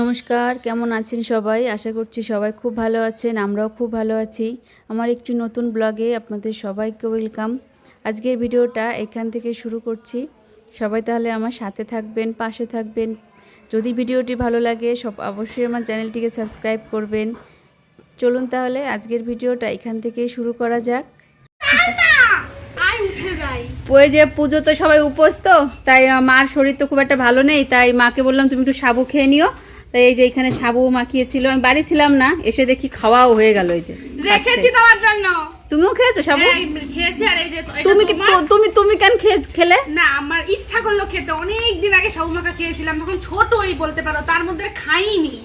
নমস্কার, কেমন আছেন সবাই? আশা করছি সবাই খুব ভালো আছেন। আমরাও খুব ভালো আছি। আমার একটি নতুন ব্লগে আপনাদের সবাইকে ওয়েলকাম। আজকের ভিডিওটা এখান থেকে শুরু করছি। সবাই তাহলে আমার সাথে থাকবেন, পাশে থাকবেন। যদি ভিডিওটি ভালো লাগে অবশ্যই আমার চ্যানেলটিকে সাবস্ক্রাইব করবেন। চলুন তাহলে আজকের ভিডিওটা এখান থেকেই শুরু করা যাক। ওই যে পুজো তো সবাই উপোস, তো তাই মার শরীর তো খুব একটা ভালো নেই, তাই মাকে বললাম তুমি একটু সাবু খেয়ে নিও। তাই এই যে এখানে সাবু মাখিয়েছিল, আমি বাড়ি ছিলাম না, এসে দেখি খাওয়াও হয়ে গেল। এই যে রেখেছি তোমার জন্য। তুমিও খেয়েছো সাবু? খেয়েছি। আর এই যে তুমি কেন খেলে না? আমার ইচ্ছা করলো খেতে। অনেক দিন আগে সাবু মাখা খেয়েছিলাম, তখন ছোটই বলতে পারো, তার মধ্যে খাইনি।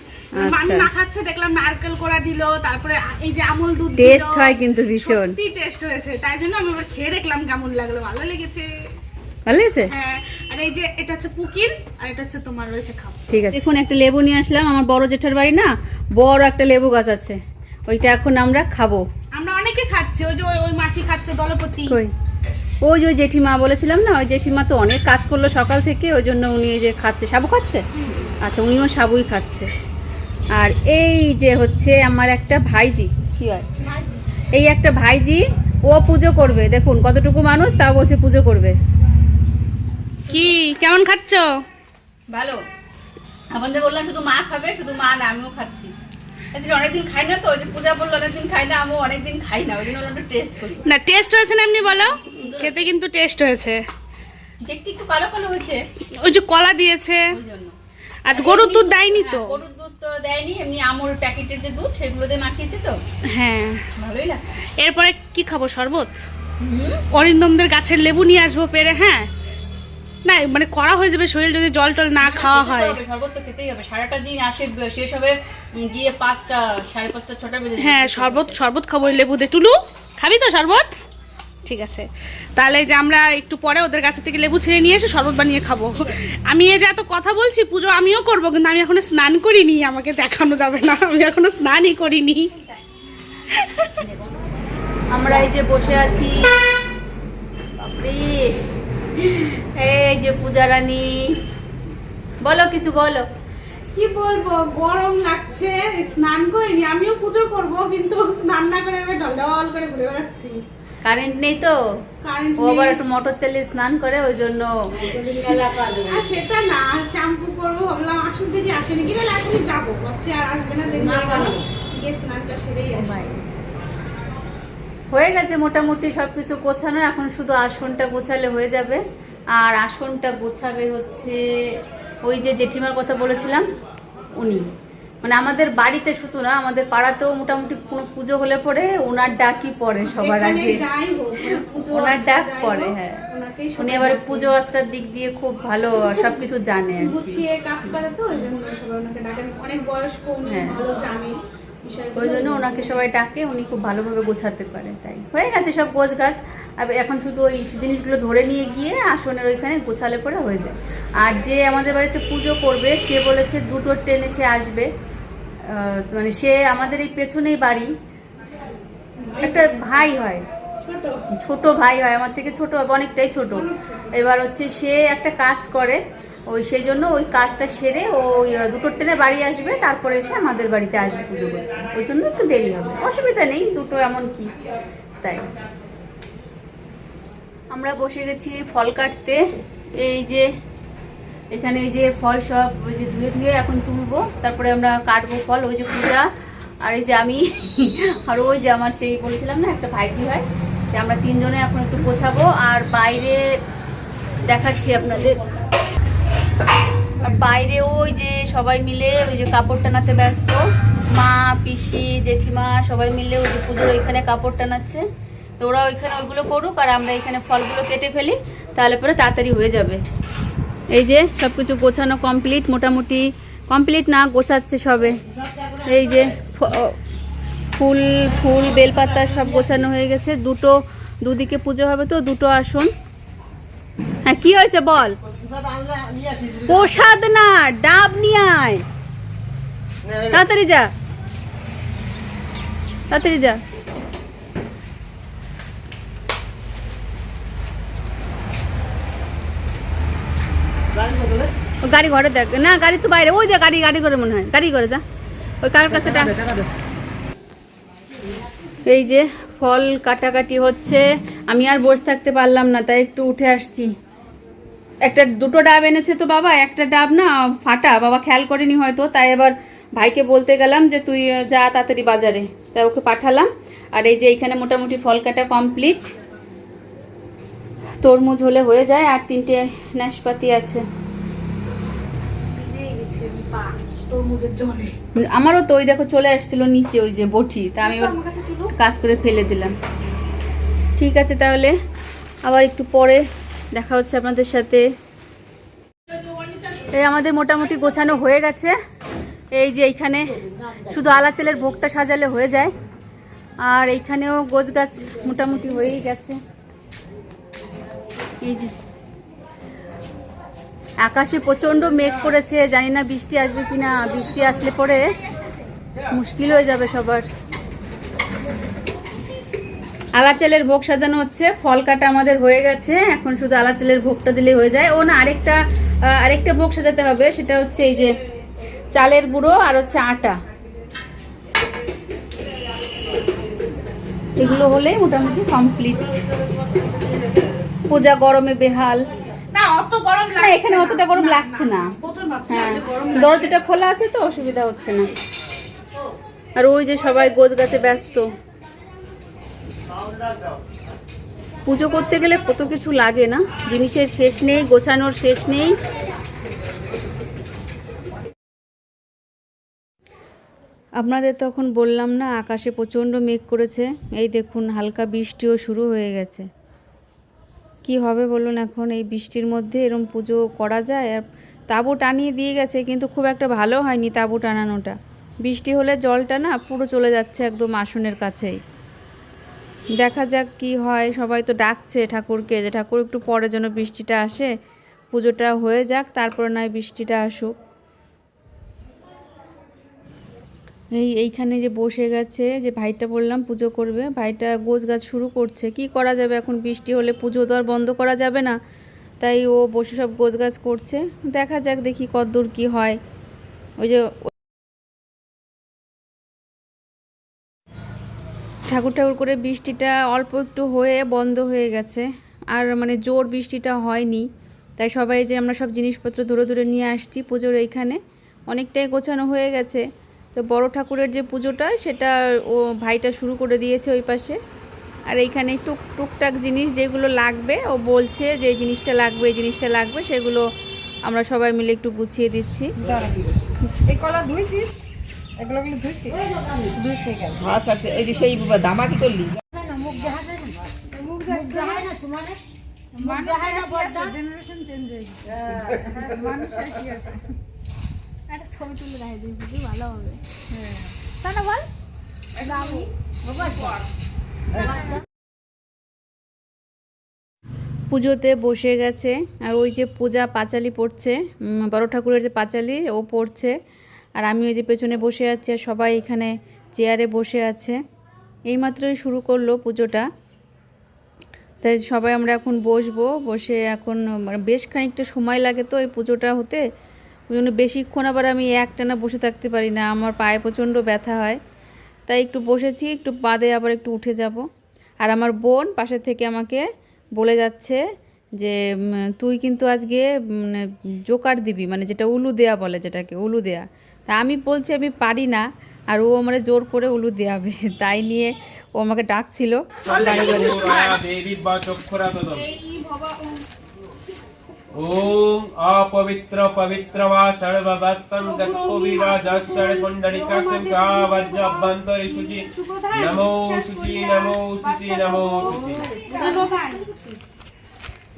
আমি মাখাচ্ছে দেখলাম, নারকেল কোড়া দিল, তারপরে এই যে আমুল দুধ দিল। টেস্ট হয় কিন্তু ভীষণ, সত্যি টেস্ট হয়েছে। তাই জন্য আমি এবার খেয়ে দেখলাম কেমন লাগলো। ভালো লেগেছে। ভালো লেগেছে? হ্যাঁ। আর এই যে এটা হচ্ছে পুকিন, আর এটা হচ্ছে তোমার রয়েছে খাও। ঠিক আছে। এখন একটা লেবু নিয়ে আসলাম, আমার বড় জেঠার বাড়ি না, বড় একটা লেবু গাছ আছে, ওইটা এখন আমরা খাবো। আমরা অনেকে খাচ্ছি। ওই যে ওই মাসি খাচ্ছে, দলপতি। কই ওই যে জেঠিমা বলেছিলাম না, ওই জেঠিমা তো অনেক কাজ করলো সকাল থেকে, ওই জন্য উনি এই যে খাচ্ছে, সাবু খাচ্ছে। আচ্ছা, উনিও সাবুই খাচ্ছে। আর এই যে হচ্ছে আমার একটা ভাইজি, কি হয়, এই একটা ভাইজি, ও পুজো করবে। দেখুন কতটুকু মানুষ, তাও বলছে পুজো করবে। কি কেমন খাচ্ছ? ভালো। আপনাদের বললাম শুধু মা খাবে, শুধু মা না, আমিও খাচ্ছি। আসলে অনেকদিন খাই না, তো ওই যে পূজা বললো অনেকদিন খাই না, আমিও অনেকদিন খাই না, ওই জন্য একটু টেস্ট করি। না, টেস্ট হয়েছে না এমনি বলো? খেতে কিন্তু টেস্ট হয়েছে। দেখতে একটু কালো কালো হয়েছে, ওই যে কলা দিয়েছে, ওই জন্য। আর গরুর দুধ দেয়নি তো? গরুর দুধ তো দেয়নি, এমনি আমুল প্যাকেটের যে দুধ সেগুলো দিয়ে মাখিয়েছে তো। হ্যাঁ, ভালোই লাগছে। এরপরে কি খাবো? শরবত। অরিন্দমদের গাছের লেবু নিয়ে আসবো পেরে। হ্যাঁ, না মানে করা হয়ে যাবে শরীর যদি জল টল না খাওয়া হয়। শরবত তো খেতেই হবে, সারাটা দিন আসে, শেষ হবে গিয়ে 5টা, 5:30, 6টা বেজে। হ্যাঁ, শরবত খাবো লেবু দিয়ে। টুলু খাবি তো শরবত? ঠিক আছে, তাহলে যে আমরা একটু পরে ওদের কাছ থেকে লেবু ছিঁড়ে নিয়ে এসে শরবত বানিয়ে খাবো। আমি এই যে এত কথা বলছি, পুজো আমিও করবো, কিন্তু আমি এখনো স্নান করিনি। আমাকে দেখানো যাবে না, আমি এখনো স্নানই করিনি। আমরা এই যে বসে আছি, বাপরে, এই যে পূজা রানী, বলো কিছু বলো। কি বলবো, গরম লাগছে, স্নান করিনি। আমিও পুজো করব, কিন্তু স্নান না করে আমি ঢলঢল করে ঘুরে বেড়াচ্ছি। কারেন্ট নেই তো, কারেন্ট ও আবার একটু মোটর চালিয়ে স্নান করে, ওই জন্য। আর সেটা না, শ্যাম্পু করবো ভাবলাম, আসুন দেখি আসেনি কি, তাহলে এখনই যাবো ভাবছি, আর আসবে না, দেখবো গিয়ে স্নানটা সেরেই আসবে। হয়ে গেছে মোটামুটি সবকিছু গোছানো, এখন শুধু আসনটা গোছালে হয়ে যাবে। আর আসনটা গোছাবে হচ্ছে ওই যে জেঠিমার কথা বলেছিলাম, উনি, মানে আমাদের বাড়িতে শুধু না, আমাদের পাড়াতেও মোটামুটি কোনো পুজো হলে পরে ওনার ডাকই পড়ে সবার আগে, ওনার ডাক পড়ে। হ্যাঁ, উনি আবার পুজো আশ্রার দিক দিয়ে খুব ভালো সবকিছু জানে, গুছিয়ে কাজ করে, তো ওই জন্য সবাই ওনাকে ডাকেন। অনেক বয়স্ক, উনি ভালো জানে, ওই জন্য ওনাকে সবাই ডাকে, উনি খুব ভালোভাবে গোছাতে পারে। তাই হয়ে গেছে সব গোছ গাছ, এখন শুধু ওই জিনিসগুলো ধরে নিয়ে গিয়ে আসনের ওইখানে গোছালে পরে হয়ে যায়। আর যে আমাদের বাড়িতে পুজো করবে, সে বলেছে 2টো ট্রেনে সে আসবে, মানে সে আমাদের এই পেছনেই বাড়ি, একটা ভাই হয়, ছোট ভাই হয়, আমার থেকে ছোট, অনেকটাই ছোট। এবার হচ্ছে সে একটা কাজ করে, ওই সেই জন্য ওই কাজটা সেরে ওই 2টো ট্রেনে বাড়ি আসবে, তারপরে এসে আমাদের বাড়িতে আসবে পুজো করতে। ওই জন্য একটু দেরি হবে, অসুবিধা নেই, 2টো এমন কি। তাই আমরা বসে গেছি ফল কাটতে। এই যে এখানে এই যে ফল সব ওই যে ধুয়ে ধুয়ে এখন তুলবো, তারপরে আমরা কাটবো ফল। ওই যে পূজা, আর এই যে আমি, আর ওই যে আমার সেই বলেছিলাম না একটা ভাইজি হয়, সে আমরা 3জনে এখন একটু গোছাবো। আর বাইরে দেখাচ্ছি আপনাদের, আর বাইরে ওই যে সবাই মিলে ওই যে কাপড় টানাতে ব্যস্ত, মা, পিসি, জেঠিমা সবাই মিলে ওই যে পুজোর ওইখানে কাপড় টানাচ্ছে। তো ওরা ওইখানে ওইগুলো করুক, আর আমরা এখানে ফলগুলো কেটে ফেলি, তাহলে পরে তাড়াতাড়ি হয়ে যাবে। এই যে সব কিছু গোছানো কমপ্লিট, মোটামুটি কমপ্লিট না, গোছাচ্ছে সবে। এই যে ফুল ফুল বেলপাতা সব গোছানো হয়ে গেছে। দুদিকে পুজো হবে তো, 2টো আসন। হ্যাঁ, কি হয়েছে বল? প্রসাদ না, ডাব নিয়ে আয়, তাড়াতাড়ি যা, তাড়াতাড়ি যা। ও গাড়ি ঘরে দেখ না, গাড়ি তো বাইরে, ওই যে গাড়ি গাড়ি করে মনে হয়, গাড়ি করে যা ওই কার কাছে। এই যে ফল কাটাকাটি হচ্ছে, আমি আর বসে থাকতে পারলাম না, তাই একটু উঠে আসছি। দুটো ডাব এনেছে তো বাবা, একটা ডাব না ফাটা, বাবা খেয়াল করেনি হয়তো, তাই এবার ভাইকে বলতে গেলাম যে তুই যা তাড়াতাড়ি বাজারে, তাই ওকে পাঠালাম। আর এই যে এইখানে মোটামুটি ফল কাটা কমপ্লিট, তরমুজ হলে হয়ে যায়, আর 3টে নাশপাতি আছে। আমারও তো ওই দেখো চলে আসছিল নিচে ওই যে বটি, তা আমি কাট করে ফেলে দিলাম। ঠিক আছে, তাহলে আবার একটু পরে দেখা হচ্ছে আপনাদের সাথে। এই আমাদের মোটামুটি গোছানো হয়ে গেছে। এই যে এইখানে শুধু আলা চালের ভোগটা সাজালে হয়ে যায়, আর এইখানেও গোছ গাছ মোটামুটি হয়েই গেছে। এই যে আকাশে প্রচন্ড মেঘ করেছে, জানি না বৃষ্টি আসবে কিনা, বৃষ্টি আসলে পরে মুশকিল হয়ে যাবে সবার। আলা চালের ভোগ সাজানো হচ্ছে, ফল কাটা আমাদের হয়ে গেছে, এখন শুধু আলা চালের ভোগটা দিলে হয়ে যায়। ও না, আরেকটা ভোগ সাজাতে হবে, সেটা হচ্ছে এই যে চালের গুঁড়ো আর হচ্ছে আটা, এগুলো হলেই মোটামুটি কমপ্লিট। পূজা গরমে বেহাল না, অত গরম না, এখানে অতটা গরম লাগছে না। হ্যাঁ, দরজাটা খোলা আছে তো অসুবিধা হচ্ছে না। আর ওই যে সবাই গোছ গাছে ব্যস্ত। পুজো করতে গেলে কত কিছু লাগে না, জিনিসের শেষ নেই, গোছানোর শেষ নেই। আপনাদের তখন বললাম না আকাশে প্রচণ্ড মেঘ করেছে, এই দেখুন হালকা বৃষ্টিও শুরু হয়ে গেছে। কি হবে বলুন এখন, এই বৃষ্টির মধ্যে এরম পুজো করা যায়? আর তাঁবু টানিয়ে দিয়ে গেছে, কিন্তু খুব একটা ভালো হয়নি তাঁবু টানানোটা। বৃষ্টি হলে জলটা না পুরো চলে যাচ্ছে একদম আসনের কাছেই। দেখা যাক কি হয়, সবাই তো ডাকছে ঠাকুরকে যে ঠাকুর একটু পরে যেন বৃষ্টিটা আসে, পুজোটা হয়ে যাক, তারপরে নয় বৃষ্টিটা আসুক। এইখানে যে বসে গেছে, যে ভাইটা বললাম পুজো করবে, ভাইটা গোছ গাছ শুরু করছে। কি করা যাবে এখন, বৃষ্টি হলে পুজো তো আর বন্ধ করা যাবে না, তাই ও বসে সব গোছ গাছ করছে। দেখা যাক, দেখি কতদূর কি হয়। ওই যে ঠাকুর করে বৃষ্টিটা অল্প একটু হয়ে বন্ধ হয়ে গেছে, আর মানে জোর বৃষ্টিটা হয়নি। তাই সবাই যে আমরা সব জিনিসপত্র ধরে ধরে নিয়ে আসছি পুজোর এইখানে, অনেকটাই গোছানো হয়ে গেছে। তো বড় ঠাকুরের যে পুজোটা সেটা ও ভাইটা শুরু করে দিয়েছে ওই পাশে। আর এইখানে টুকটাক জিনিস যেগুলো লাগবে, ও বলছে যে এই জিনিসটা লাগবে, এই জিনিসটা লাগবে, সেগুলো আমরা সবাই মিলে একটু গুছিয়ে দিচ্ছি। এই কলা ধুইছিস? এগুলো ধুইছিস? ধুইছিস কেন? মাছ আছে, এই যে সেই দামা কি করলি? জেনারেশন চেঞ্জ হয়ে গেছে। একটা ছবি তুলে রাখি দিবি, ভালো হবে। হ্যাঁ, তা না বল। পুজোতে বসে গেছে, আর ওই যে পূজা পাঁচালি পড়ছে, বড় ঠাকুরের যে পাঁচালি ও পড়ছে, আর আমি ওই যে পেছনে বসে আছি, আর সবাই এখানে চেয়ারে বসে আছে। এইমাত্রই শুরু করলো পুজোটা, তাই সবাই আমরা এখন বসবো। বসে এখন বেশ খানিকটা সময় লাগে তো এই পুজোটা হতে, ওই জন্য বেশিক্ষণ আবার আমি একটানা বসে থাকতে পারি না, আমার পায়ে প্রচণ্ড ব্যথা হয়। তাই একটু বসেছি, একটু বাদে আবার একটু উঠে যাব। আর আমার বোন পাশে থেকে আমাকে বলে যাচ্ছে যে তুই কিন্তু আজকে জোকার দিবি, মানে যেটা উলু দেয়া বলে, যেটাকে উলু দেয়া। তা আমি বলছি আমি পারি না, আর ও আমার জোর করে উলু দেয়াবে, তাই নিয়ে ও আমাকে ডাকছিল। ओम अपवित्र पवित्र वा सर्ववस्तं गतो विराजश्चर पुंडरीकाक्षं चावज्जबन्तरि शुचि नमो शुचि नमो शुचि नमो शुचि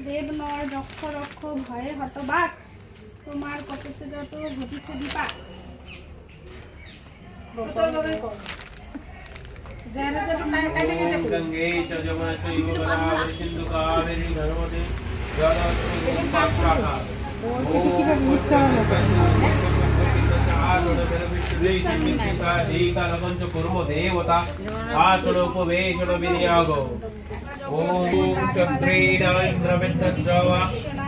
দেব নর যক্ষ রক্ষ ভয়ে হতবাক, তোমার কততে যত ঘটিছে বিপাক। गंगे च जमुना चैव गोदावरी सिन्धु कावेरी नर्मदे देवता आसन उपवेशन विनियोग ओम चक्रेण इंद्रमिन्द्रस्रवा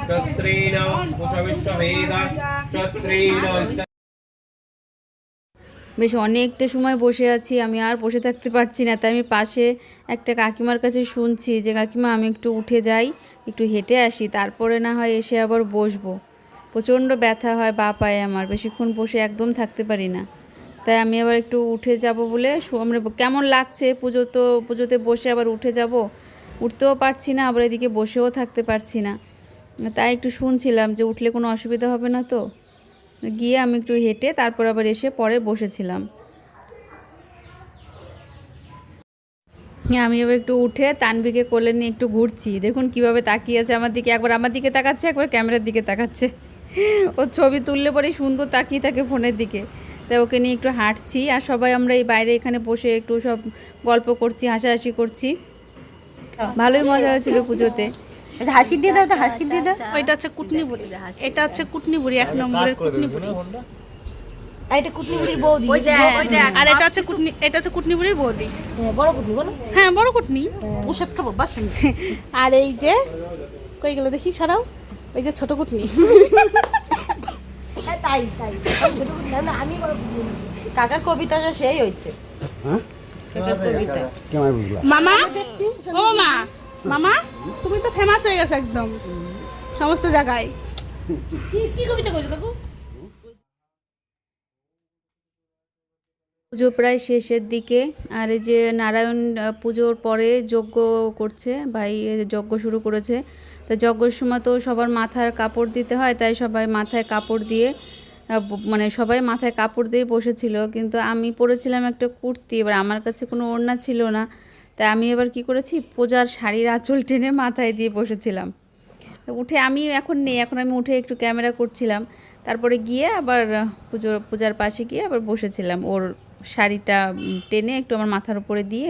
शस्त्रेण कुशविष्टभेद शस्त्रेण বেশ অনেকটা সময় বসে আছি, আমি আর বসে থাকতে পারছি না। তাই আমি পাশে একটা কাকিমার কাছে শুনছি যে কাকিমা আমি একটু উঠে যাই, একটু হেঁটে আসি, তারপরে না হয় এসে আবার বসবো। প্রচণ্ড ব্যথা হয় বা পায়ে আমার, বেশিক্ষণ বসে একদম থাকতে পারি না। তাই আমি আবার একটু উঠে যাব বলে আমরা কেমন লাগছে পুজোতে বসে আবার উঠে যাব, উঠতেও পারছি না, আবার এদিকে বসেও থাকতে পারছি না। তাই একটু শুনছিলাম যে উঠলে কোনো অসুবিধা হবে না তো। গিয়ে আমি একটু হেঁটে তারপর আবার এসে পরে বসেছিলাম। আমি এবার একটু উঠে তানবিকে কোলে নিয়ে একটু ঘুরছি, দেখুন কিভাবে তাকিয়ে আছে আমার দিকে, একবার আমার দিকে তাকাচ্ছে, একবার ক্যামেরার দিকে তাকাচ্ছে। ও ছবি তুললে পরে সুন্দর তাকিয়ে থাকে ফোনের দিকে। তাই ওকে নিয়ে একটু হাঁটছি, আর সবাই আমরা এই বাইরে এখানে বসে একটু সব গল্প করছি, হাসাহাসি করছি। ভালোই মজা হয়েছিল পুজোতে। হাসি দিয়ে দাও, তো হাসি দিয়ে দাও। ওইটা হচ্ছে কুটনি বুড়ি, এটা হচ্ছে কুটনি বুড়ি, 1 নম্বরের কুটনি বুড়ি। আর এটা কুটনি বুড়ির বৌদি, আর এটা হচ্ছে কুটনি বুড়ির বৌদি। বড় কুটনি, বলো। হ্যাঁ, বড় কুটনি। ওষুধ খাবো বাসন। আর এই যে কই গেল দেখি, সারাও। ওই যে ছোট কুটনি। তাই আমি কাকার কবিতা সেই হয়েছে। মামা, ও মামা, মামা তুমি তো ফেমাস হয়ে গেছো একদম সমস্ত জায়গায়। কি কবিতা কইছো কাকু? পুজো প্রায় শেষের দিকে, আর এই যে নারায়ণ পুজোর পরে যজ্ঞ করছে ভাই, যজ্ঞ শুরু করেছে। তা যজ্ঞের সময় তো সবার মাথার কাপড় দিতে হয়, তাই সবাই মাথায় কাপড় দিয়ে সবাই মাথায় কাপড় দিয়ে বসেছিল। কিন্তু আমি পরেছিলাম একটা কুর্তি, এবার আমার কাছে কোনো ওড়না ছিল না। তাই আমি এবার কি করেছি, পূজার শাড়ির আঁচল টেনে মাথায় দিয়ে বসেছিলাম। উঠে আমি এখন নেই, এখন আমি উঠে একটু ক্যামেরা করছিলাম, তারপরে গিয়ে আবার পূজার পাশে গিয়ে আবার বসেছিলাম, ওর শাড়িটা টেনে একটু আমার মাথার উপরে দিয়ে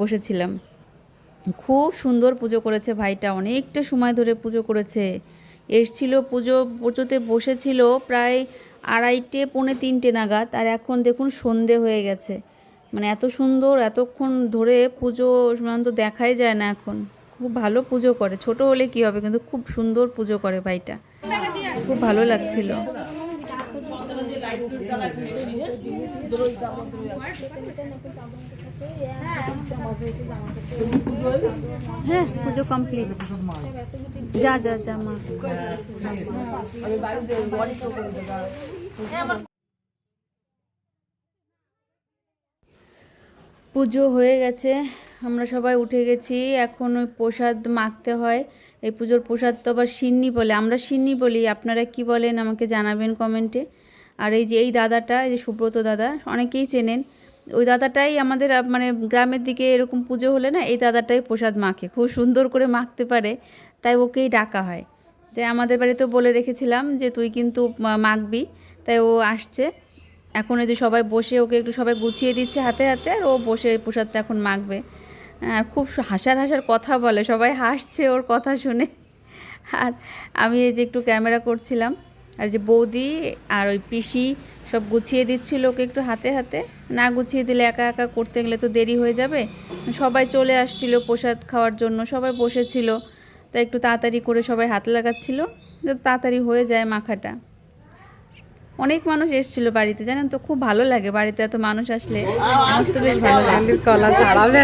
বসেছিলাম। খুব সুন্দর পুজো করেছে ভাইটা, অনেকটা সময় ধরে পুজো করেছে। এসছিল পুজোতে বসেছিল প্রায় 2:30 পৌনে 3টে নাগাদ, আর এখন দেখুন সন্ধে হয়ে গেছে। মানে এত সুন্দর, এতক্ষণ ধরে পুজো তো দেখাই যায় না এখন। খুব ভালো পুজো করে, ছোট হলে কি হবে, কিন্তু খুব সুন্দর পুজো করে ভাইটা, খুব ভালো লাগছিল। হ্যাঁ, পুজো কমপ্লিট। যা যা যা মা। পুজো হয়ে গেছে, আমরা সবাই উঠে গেছি। এখন ওই প্রসাদ মাখতে হয়। এই পুজোর প্রসাদ তো আবার সিন্নি বলে, আমরা সিন্নি বলি, আপনারা কি বলেন আমাকে জানাবেন কমেন্টে। আর এই যে এই দাদাটা, এই যে সুব্রত দাদা, অনেকেই চেনেন, ওই দাদাটাই আমাদের গ্রামের দিকে এরকম পুজো হলে না, এই দাদাটাই প্রসাদ মাখে, খুব সুন্দর করে মাখতে পারে, তাই ওকেই ডাকা হয়। তাই আমাদের বাড়িতেও বলে রেখেছিলাম যে তুই কিন্তু মাখবি, তাই ও আসছে। এখন এই যে সবাই বসে ওকে একটু সবাই গুছিয়ে দিচ্ছে হাতে হাতে, আর ও বসে এই প্রসাদটা এখন মাখবে। আর খুব হাসার কথা বলে, সবাই হাসছে ওর কথা শুনে। আর আমি এই যে একটু ক্যামেরা করছিলাম, আর যে বৌদি আর ওই পিসি সব গুছিয়ে দিচ্ছিল ওকে একটু হাতে হাতে। না গুছিয়ে দিলে একা একা করতে গেলে তো দেরি হয়ে যাবে। সবাই চলে আসছিল প্রসাদ খাওয়ার জন্য, সবাই বসেছিল, তাই একটু তাড়াতাড়ি করে সবাই হাত লাগাচ্ছিল, তাড়াতাড়ি হয়ে যায় মাখাটা। অনেক মানুষ এসেছিল বাড়িতে, জানেন তো, খুব ভালো লাগে বাড়িতে এত মানুষ আসলে, আমার তো বেশ ভালো লাগে। কলা ছাড়াবে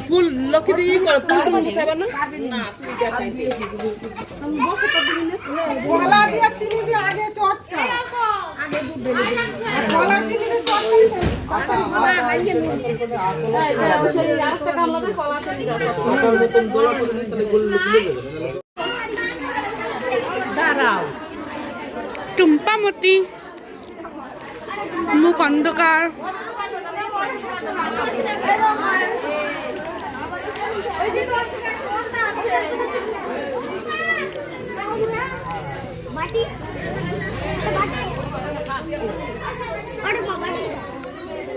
ফুল লক্ষ্মী দিয়ে কলা দিয়ে চিনি দিয়ে আগে চটকা, আগে দুধ ঢেলে দিই, কলা চিনি দিয়ে দাঁড়াও। টুম্পামতি, মুখ অন্ধকার।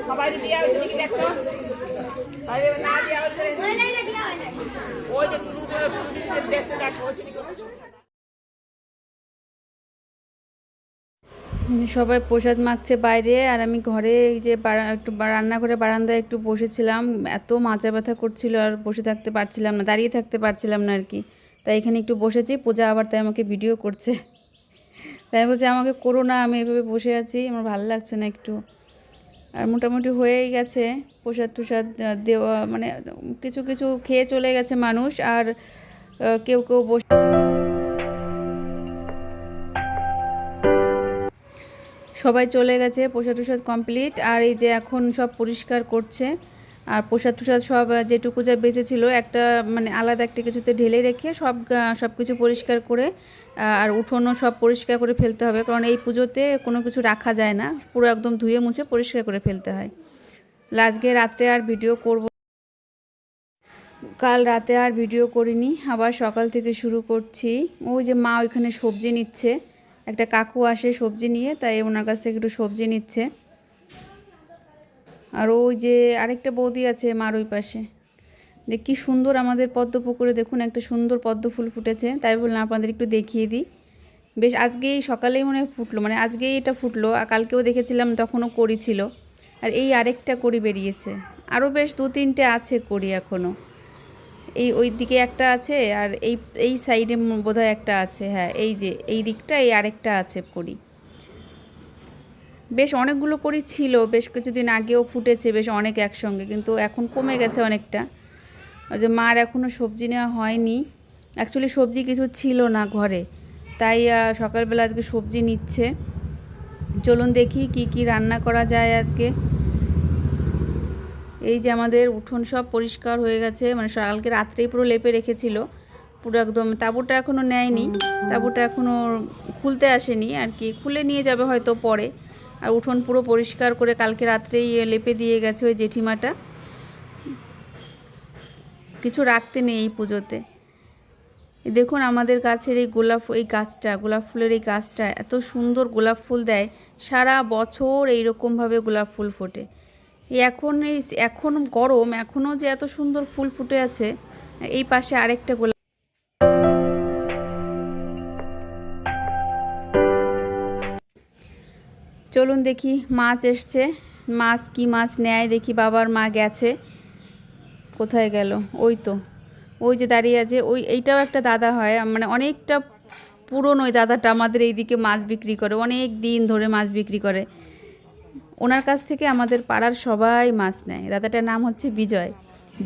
সবাই দিয়ে দেখো আরে না দিয়া ওই যে টুলু দিচ্ছে দেশে দেখো সবাই প্রসাদ মাখছে বাইরে, আর আমি ঘরে এই যে একটু রান্নাঘরে বারান্দায় একটু বসেছিলাম। এত মাথা ব্যথা করছিল আর বসে থাকতে পারছিলাম না, দাঁড়িয়ে থাকতে পারছিলাম না আর কি। তাই এখানে একটু বসেছি। পূজা আবার তাই আমাকে ভিডিও করছে, তাই বলছে আমাকে করো না, আমি এভাবে বসে আছি, আমার ভালো লাগছে না একটু। আর মোটামুটি হয়েই গেছে প্রসাদ টুসাদ দেওয়া, মানে কিছু কিছু খেয়ে চলে গেছে মানুষ, আর কেউ কেউ বসে সবাই চলে গেছে। প্রসাদ টুসাদ কমপ্লিট, আর এই যে এখন সব পরিষ্কার করছে। আর প্রসাদ টুসাদ সব যেটুকু যা বেঁচেছিল একটা মানে আলাদা একটা কিছুতে ঢেলে রেখে সব কিছু পরিষ্কার করে, আর উঠোনও সব পরিষ্কার করে ফেলতে হবে, কারণ এই পুজোতে কোনো কিছু রাখা যায় না, পুরো একদম ধুয়ে মুছে পরিষ্কার করে ফেলতে হয়। আজকে রাত্রে আর ভিডিও করব, কাল রাতে আর ভিডিও করিনি, আবার সকাল থেকে শুরু করছি। ওই যে মা ওইখানে সবজি নিচ্ছে, একটা কাকু আসে সবজি নিয়ে, তাই ওনার কাছ থেকে একটু সবজি নিচ্ছে। আর ওই যে আরেকটা বৌদি আছে মার ওই পাশে, যে কী সুন্দর আমাদের পদ্ম পুকুরে দেখুন একটা সুন্দর পদ্ম ফুল ফুটেছে, তাই বললাম আপনাদের একটু দেখিয়ে দিই। বেশ আজকেই সকালেই মনে হয় ফুটলো, মানে আজকেই এটা ফুটলো, আর কালকেও দেখেছিলাম তখনও কড়ি ছিল। আর এই আরেকটা কড়ি বেরিয়েছে, আরও বেশ 2-3টে আছে কড়ি এখনও। এই ওই দিকে একটা আছে, আর এই সাইডে বোধহয় একটা আছে, হ্যাঁ এই যে এই দিকটা এই আরেকটা আছে কড়ি। বেশ অনেকগুলো কড়ি ছিল, বেশ কিছুদিন আগেও ফুটেছে বেশ অনেক একসঙ্গে, কিন্তু এখন কমে গেছে অনেকটা। আর যে মার এখনও সবজি নেওয়া হয়নি, অ্যাকচুয়ালি সবজি কিছু ছিল না ঘরে, তাই সকালবেলা আজকে সবজি নিচ্ছে। চলুন দেখি কি কি রান্না করা যায় আজকে। এই যে আমাদের উঠোন সব পরিষ্কার হয়ে গেছে, মানে কালকে রাত্রেই পুরো লেপে রেখেছিল পুরো একদম। তাঁবুটা এখনও নেয়নি, তাঁবুটা এখনও খুলতে আসেনি আর কি, খুলে নিয়ে যাবে হয়তো পরে। আর উঠোন পুরো পরিষ্কার করে কালকে রাত্রেই লেপে দিয়ে গেছে ওই জেঠিমাটা, কিছু রাখতে নেই এই পুজোতে। দেখুন আমাদের গাছের এই গাছটা, গোলাপ ফুলের এই গাছটা এত সুন্দর গোলাপ ফুল দেয়, সারা বছর এইরকমভাবে গোলাপ ফুল ফোটে। এখন গরম, এখনও যে এত সুন্দর ফুল ফুটে আছে। এই পাশে আরেকটা গোলাপ, চলুন দেখি মাছ এসছে, মাছ কি মাছ নেয় দেখি। বাবার মা গেছে, কোথায় গেল? ওই যে দাঁড়িয়ে আছে, এইটাও একটা দাদা হয়, মানে অনেকটা পুরনো ওই দাদাটা আমাদের এইদিকে মাছ বিক্রি করে, অনেক দিন ধরে মাছ বিক্রি করে। ওনার কাছ থেকে আমাদের পাড়ার সবাই মাছ নেয়। দাদাটার নাম হচ্ছে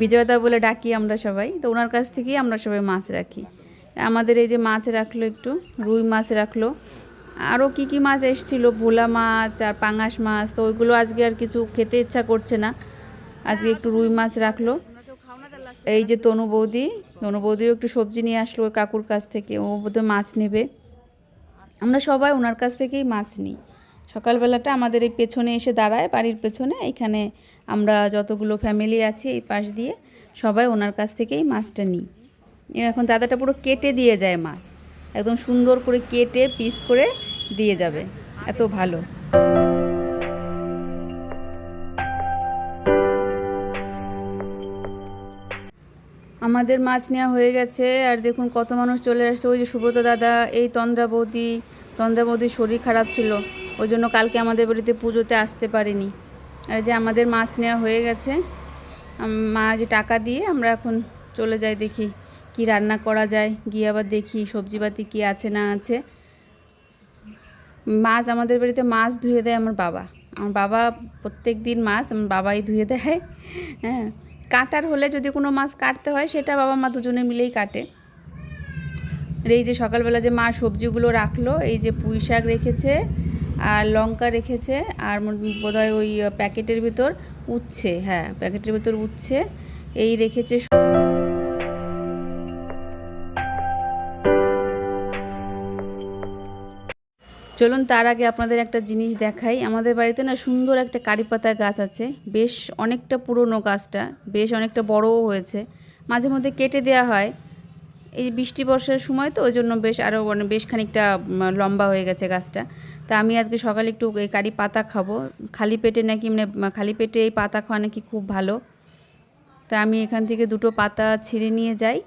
বিজয়দা বলে ডাকি আমরা সবাই, তো ওনার কাছ থেকেই আমরা সবাই মাছ রাখি। আমাদের এই যে মাছ রাখলো, একটু রুই মাছ রাখলো, আরও কি কি মাছ এসেছিল, ভোলা মাছ আর পাঙাশ মাছ, তো ওইগুলো আজকে আর কিছু খেতে ইচ্ছা করছে না, আজকে একটু রুই মাছ রাখলো। এই যে তনু বৌদিও একটু সবজি নিয়ে আসলো ওই কাকুর কাছ থেকে, ও বোধহয় মাছ নেবে। আমরা সবাই ওনার কাছ থেকেই মাছ নিই। সকালবেলাটা আমাদের এই পেছনে এসে দাঁড়ায়, বাড়ির পেছনে, এখানে আমরা যতগুলো ফ্যামিলি আছি এই পাশ দিয়ে সবাই ওনার কাছ থেকেই মাছটা নিই। এখন দাদাটা পুরো কেটে দিয়ে যায় মাছ, একদম সুন্দর করে কেটে পিস করে দিয়ে যাবে, এত ভালো। আমাদের মাছ নেওয়া হয়ে গেছে, আর দেখুন কত মানুষ চলে আসছে। ওই যে সুব্রত দাদা, এই তন্দ্রা বৌদির শরীর খারাপ ছিল, ওই জন্য কালকে আমাদের বাড়িতে পুজোতে আসতে পারেনি। আর যে আমাদের মাছ নেওয়া হয়ে গেছে, মা যে টাকা দিয়ে আমরা এখন চলে যাই, দেখি কি রান্না করা যায়, গিয়ে আবার দেখি সবজিপাতি কি আছে না আছে। মাছ আমাদের বাড়িতে মাছ ধুয়ে দেয় আমার বাবা প্রত্যেক দিন মাছ আমার বাবাই ধুয়ে দেয়। হ্যাঁ, কাটার হলে যদি কোনো মাছ কাটতে হয় সেটা বাবা মা দুজনে মিলেই কাটে। আর এই যে সকালবেলা যে মা সবজিগুলো রাখলো, এই যে পুঁই শাক রেখেছে আর লঙ্কা রেখেছে, আর বোধহয় ওই প্যাকেটের ভিতর উচ্ছে, হ্যাঁ প্যাকেটের ভিতর উচ্ছে এই রেখেছে। চলুন তার আগে আপনাদের একটা জিনিস দেখাই। আমাদের বাড়িতে না সুন্দর একটা কারি পাতা গাছ আছে, বেশ অনেকটা পুরনো গাছটা, বেশ অনেকটা বড়ও হয়েছে, মাঝে মধ্যে কেটে দেওয়া হয়। এই বৃষ্টি বর্ষার সময় তো ওই জন্য বেশ খানিকটা লম্বা হয়ে গেছে গাছটা। তা আমি আজকে সকালে একটু এই কারি পাতা খাবো, খালি পেটে নাকি, মানে খালি পেটে এই পাতা খাওয়া নাকি খুব ভালো। তা আমি এখান থেকে দুটো পাতা ছিঁড়ে নিয়ে যাই,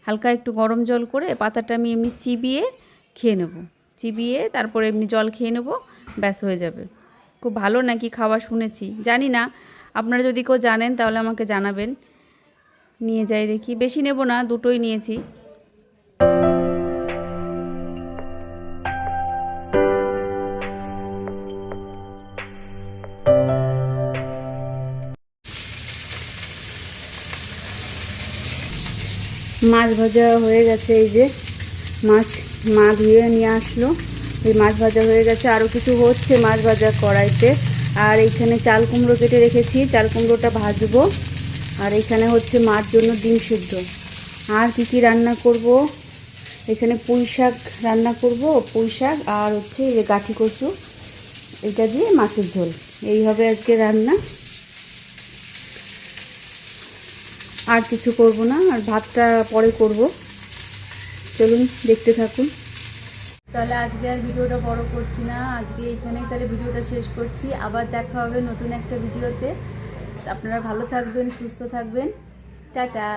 হালকা একটু গরম জল করে পাতাটা আমি এমনি চিবিয়ে খেয়ে নেব, চিবিয়ে তারপরে এমনি জল খেয়ে নেব, ব্যাস হয়ে যাবে। খুব ভালো নাকি খাওয়া শুনেছি, জানি না, আপনারা যদি কেউ জানেন তাহলে আমাকে জানাবেন। নিয়ে যাই দেখি, বেশি নেব না, দুটোই নিয়েছি। মাছ ভাজা হয়ে গেছে, এই যে মাছ মা ধুয়ে নিয়ে আসলো, এই মাছ ভাজা হয়ে গেছে, আরও কিছু হচ্ছে মাছ ভাজা কড়াইতে। আর এইখানে চাল কুমড়ো কেটে রেখেছি, চাল কুমড়োটা ভাজবো। আর এখানে হচ্ছে মার জন্য ডিম সিদ্ধ। আর কি কি রান্না করব, এখানে পুঁই শাক রান্না করব, পুঁই শাক আর হচ্ছে এই যে গাঠি কচু, এটা দিয়ে মাছের ঝোল, এই হবে আজকে রান্না। আর কিছু করব না, আর ভাতটা পরে করব। চলুন দেখতে থাকুন। তাহলে আজকে আর ভিডিওটা বড় করছি না, আজকে এইখানেই তাহলে ভিডিওটা শেষ করছি। আবার দেখা হবে নতুন একটা ভিডিওতে। আপনারা ভালো থাকবেন, সুস্থ থাকবেন, টাটা।